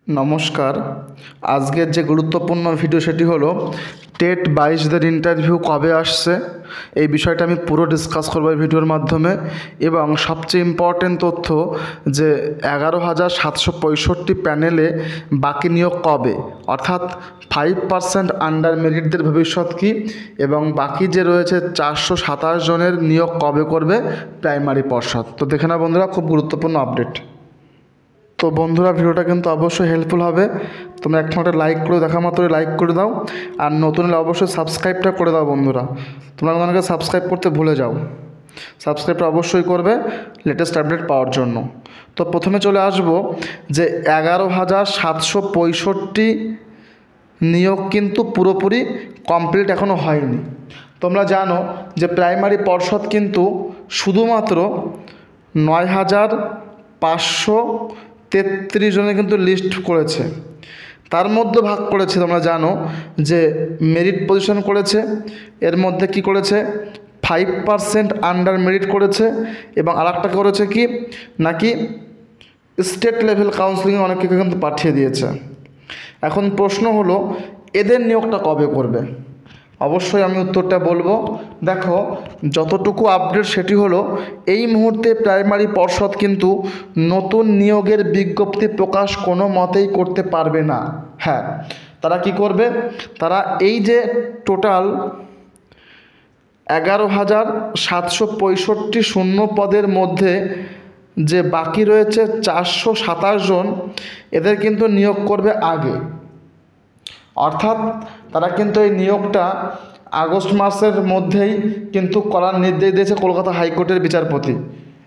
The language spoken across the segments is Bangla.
নমস্কার। আজকের যে গুরুত্বপূর্ণ ভিডিও সেটি হলো টেট 22দের ইন্টারভিউ কবে আসছে এই বিষয়টা আমি পুরো ডিসকাস করব এই ভিডিওর মাধ্যমে। এবং সবচেয়ে ইম্পর্টেন্ট তথ্য যে 11,765 প্যানেলে বাকি নিয়োগ কবে, অর্থাৎ 5% আন্ডার মেরিটদের ভবিষ্যৎ কী এবং বাকি যে রয়েছে 427 জনের নিয়োগ কবে করবে প্রাইমারি পর্ষদ। তো দেখে না বন্ধুরা, খুব গুরুত্বপূর্ণ আপডেট। তো বন্ধুরা, ভিডিওটা কিন্তু অবশ্যই হেল্পফুল হবে। তোমরা একটা লাইক করে দেখা মাত্রই লাইক করে দাও, আর নতুন হলে অবশ্যই সাবস্ক্রাইবটা করে দাও। বন্ধুরা, তোমরা আমাকে সাবস্ক্রাইব করতে ভুলে যাও, সাবস্ক্রাইবটা অবশ্যই করবে লেটেস্ট আপডেট পাওয়ার জন্য। তো প্রথমে চলে আসব যে 11,765 নিয়োগ কিন্তু পুরোপুরি কমপ্লিট এখনও হয়নি। তোমরা জানো যে প্রাইমারি পর্ষদ কিন্তু শুধুমাত্র 9,533 জনের কিন্তু লিস্ট করেছে। তার মধ্যে ভাগ করেছে, তোমরা জানো যে মেরিট পজিশন করেছে, এর মধ্যে কি করেছে 5% আন্ডার মেরিট করেছে, এবং আরেকটা করেছে কি নাকি স্টেট লেভেল কাউন্সিলিংয়ে অনেককে কিন্তু পাঠিয়ে দিয়েছে। এখন প্রশ্ন হলো এদের নিয়োগটা কবে করবে? অবশ্যই আমি উত্তরটা বলবো। দেখো, যতটুকু আপডেট সেটি হলো এই মুহূর্তে প্রাইমারি পর্ষদ কিন্তু নতুন নিয়োগের বিজ্ঞপ্তি প্রকাশ কোনো মতেই করতে পারবে না। হ্যাঁ, তারা কি করবে? তারা এই যে টোটাল 11,765 শূন্য পদের মধ্যে যে বাকি রয়েছে 427 জন, এদের কিন্তু নিয়োগ করবে আগে। অর্থাৎ তারা কিন্তু এই নিয়োগটা আগস্ট মাসের মধ্যেই কিন্তু করার নির্দেশ দিয়েছে কলকাতা হাইকোর্টের বিচারপতি।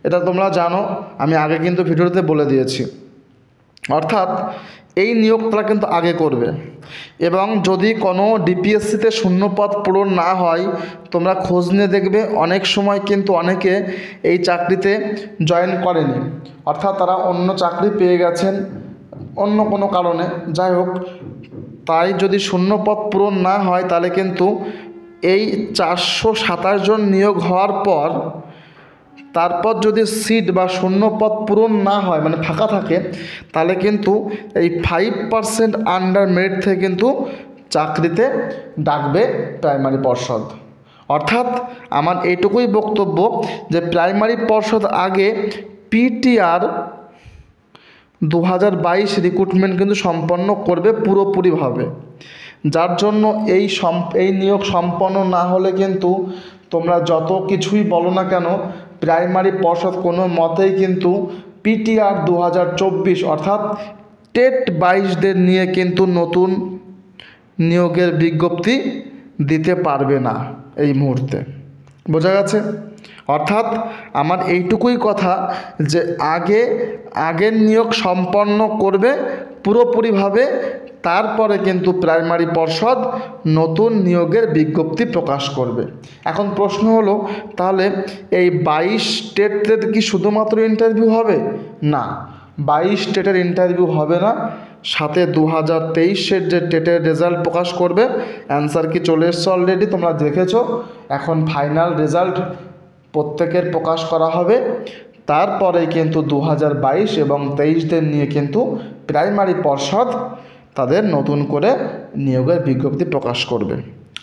এটা তোমরা জানো, আমি আগে কিন্তু ভিডিওতে বলে দিয়েছি। অর্থাৎ এই নিয়োগ তারা কিন্তু আগে করবে। এবং যদি কোনো ডিপিএসসিতে শূন্যপদ পূরণ না হয়, তোমরা খোঁজ নিয়ে দেখবে অনেক সময় কিন্তু অনেকে এই চাকরিতে জয়েন করেনি, অর্থাৎ তারা অন্য চাকরি পেয়ে গেছেন অন্য কোনো কারণে, যাই হোক। তাই যদি শূন্যপদ পূরণ না হয় তাহলে কিন্তু এই 427 জন নিয়োগ হওয়ার পর তারপর যদি সিট বা শূন্যপদ পূরণ না হয়, মানে ফাঁকা থাকে, তাহলে কিন্তু এই 5% আন্ডার মেরিট থেকে কিন্তু চাকরিতে ডাকবে প্রাইমারি পর্ষদ। অর্থাৎ আমার এইটুকুই বক্তব্য যে প্রাইমারি পর্ষদ আগে পিটিআর 2022 রিক্রুটমেন্ট কিন্তু সম্পন্ন করবে পুরোপুরিভাবে। যার জন্য এই নিয়োগ সম্পন্ন না হলে কিন্তু তোমরা যত কিছুই বলো না কেন, প্রাইমারি পর্ষদ কোনো মতেই কিন্তু পিটিআর 2024 অর্থাৎ টেট 22দের নিয়ে কিন্তু নতুন নিয়োগের বিজ্ঞপ্তি দিতে পারবে না এই মুহূর্তে। বোঝা গেছে? অর্থাৎ আমার এইটুকুই কথা যে আগের নিয়োগ সম্পন্ন করবে পুরোপুরিভাবে, তারপরে কিন্তু প্রাইমারি পর্ষদ নতুন নিয়োগের বিজ্ঞপ্তি প্রকাশ করবে। এখন প্রশ্ন হলো, তাহলে এই 22 স্টেটের কি শুধুমাত্র ইন্টারভিউ হবে? না, 22 স্টেটের ইন্টারভিউ হবে না, সাথে 2023-এর যে টেটের রেজাল্ট প্রকাশ করবে, অ্যান্সার কি চলে এসছে অলরেডি, তোমরা দেখেছো। এখন ফাইনাল রেজাল্ট প্রত্যেকের প্রকাশ করা হবে, তারপরে কিন্তু 2022 এবং 23দের নিয়ে কিন্তু প্রাইমারি পর্ষদ তাদের নতুন করে নিয়োগের বিজ্ঞপ্তি প্রকাশ করবে।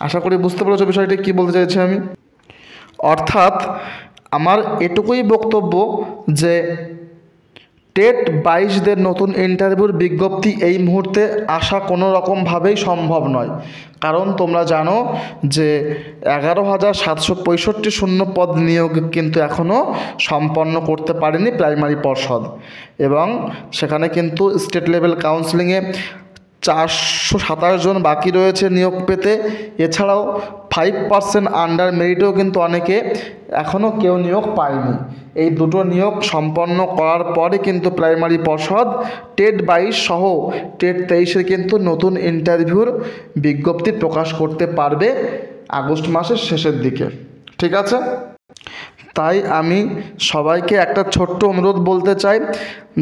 আশা করি বুঝতে পেরেছো বিষয়টি কী বলতে চাইছি আমি। অর্থাৎ আমার এটুকুই বক্তব্য যে টেট 22দের নতুন ইন্টারভিউর বিজ্ঞপ্তি এই মুহূর্তে আসা কোনো রকমভাবেই সম্ভব নয়। কারণ তোমরা জানো যে 11,765 শূন্য পদ নিয়োগ কিন্তু এখনও সম্পন্ন করতে পারেনি প্রাইমারি পর্ষদ, এবং সেখানে কিন্তু স্টেট লেভেল কাউন্সিলিংয়ে 427 জন বাকি রয়েছে নিয়োগ পেতে। এছাড়াও 5% আন্ডার মেরিটেও কিন্তু অনেকে এখনও কেউ নিয়োগ পায়নি। এই দুটো নিয়োগ সম্পন্ন করার পরে কিন্তু প্রাইমারি পর্ষদ টেট 22 সহ টেট 23-এর কিন্তু নতুন ইন্টারভিউর বিজ্ঞপ্তি প্রকাশ করতে পারবে আগস্ট মাসের শেষের দিকে। ঠিক আছে? তাই আমি সবাইকে একটা ছোট্ট অনুরোধ বলতে চাই,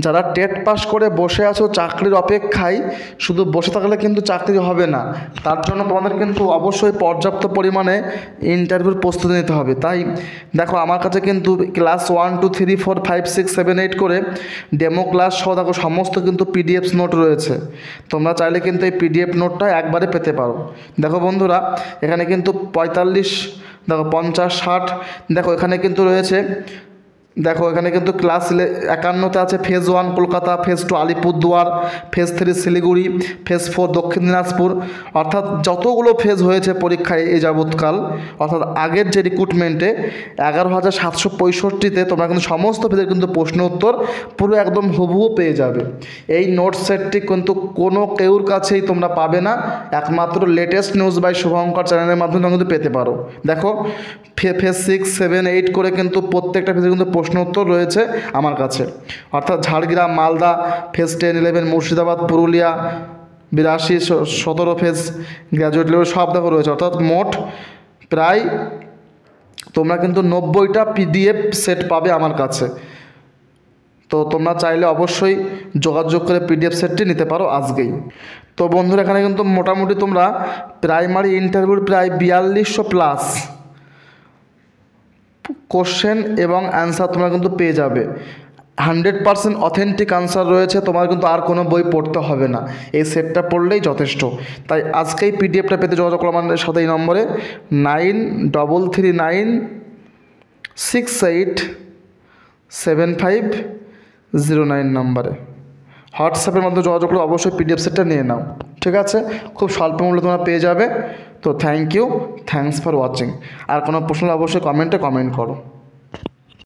যারা টেট পাস করে বসে আছো চাকরির অপেক্ষায়, শুধু বসে থাকলে কিন্তু চাকরি হবে না, তার জন্য তোমাদের কিন্তু অবশ্যই পর্যাপ্ত পরিমাণে ইন্টারভিউর প্রস্তুতি নিতে হবে। তাই দেখো আমার কাছে কিন্তু ক্লাস 1, 2, 3, 4, 5, 6, 7, 8 করে ডেমো ক্লাস সহ দেখো সমস্ত কিন্তু পিডিএফ নোট রয়েছে। তোমরা চাইলে কিন্তু এই পিডিএফ নোটটা একবারে পেতে পারো। দেখো বন্ধুরা, এখানে কিন্তু 45, দেখো 50, 60, দেখো এখানে কিন্তু রয়েছে, দেখো এখানে কিন্তু ক্লাস 51তে আছে phase 1 Kolkata, phase 2 Alipurduar, phase 3 Siliguri, phase 4 দক্ষিণ দিনাজপুর, অর্থাৎ যতগুলো ফেজ হয়েছে পরীক্ষায় এই যাবৎকাল, অর্থাৎ আগের যে রিক্রুটমেন্টে 11,765তে তোমরা কিন্তু সমস্ত ফেজের কিন্তু প্রশ্ন উত্তর পুরো একদম হুবহু পেয়ে যাবে। এই নোট সেটটি কিন্তু কোনো কেউর কাছেই তোমরা পাবে না, একমাত্র লেটেস্ট নিউজ বাই শুভঙ্কর চ্যানেলের মাধ্যমে তোমরা কিন্তু পেতে পারো। দেখো ফেজ 6, 7, 8 করে কিন্তু প্রত্যেকটা ফেজে কিন্তু প্রশ্ন উত্তর রয়েছে আমার কাছে, অর্থাৎ Jhargram, Malda, phase 10, 11, Murshidabad, Purulia, 82, 17 phase, graduate level সব দেখো রয়েছে, অর্থাৎ মোট প্রায় তোমরা কিন্তু 90টা পিডিএফ সেট পাবে আমার কাছে। তো তোমরা চাইলে অবশ্যই যোগাযোগ করে পিডিএফ সেটটি নিতে পারো আজকেই। তো বন্ধুরা, এখানে কিন্তু মোটামুটি তোমরা প্রাইমারি ইন্টারভিউর প্রায় 4200 প্লাস কোশ্চেন এবং অ্যান্সার তোমরা কিন্তু পেয়ে যাবে। 100% অথেন্টিক আনসার রয়েছে, তোমার কিন্তু আর কোনো বই পড়তে হবে না, এই সেটটা পড়লেই যথেষ্ট। তাই আজকেই পিডিএফটা পেতে যোগাযোগ করো আমাদের সাথে এই নম্বরে 9339687509 নম্বরে হোয়াটসঅ্যাপের মাধ্যমে যোগাযোগ করে অবশ্যই পিডিএফ সেটটা নিয়ে নাও, ঠিক আছে? খুব স্বল্প মূল্যে তোমরা পেয়ে যাবে। তো থ্যাংকস ফর ওয়াচিং। আর কোনো প্রশ্ন অবশ্যই কমেন্টে কমেন্ট করো।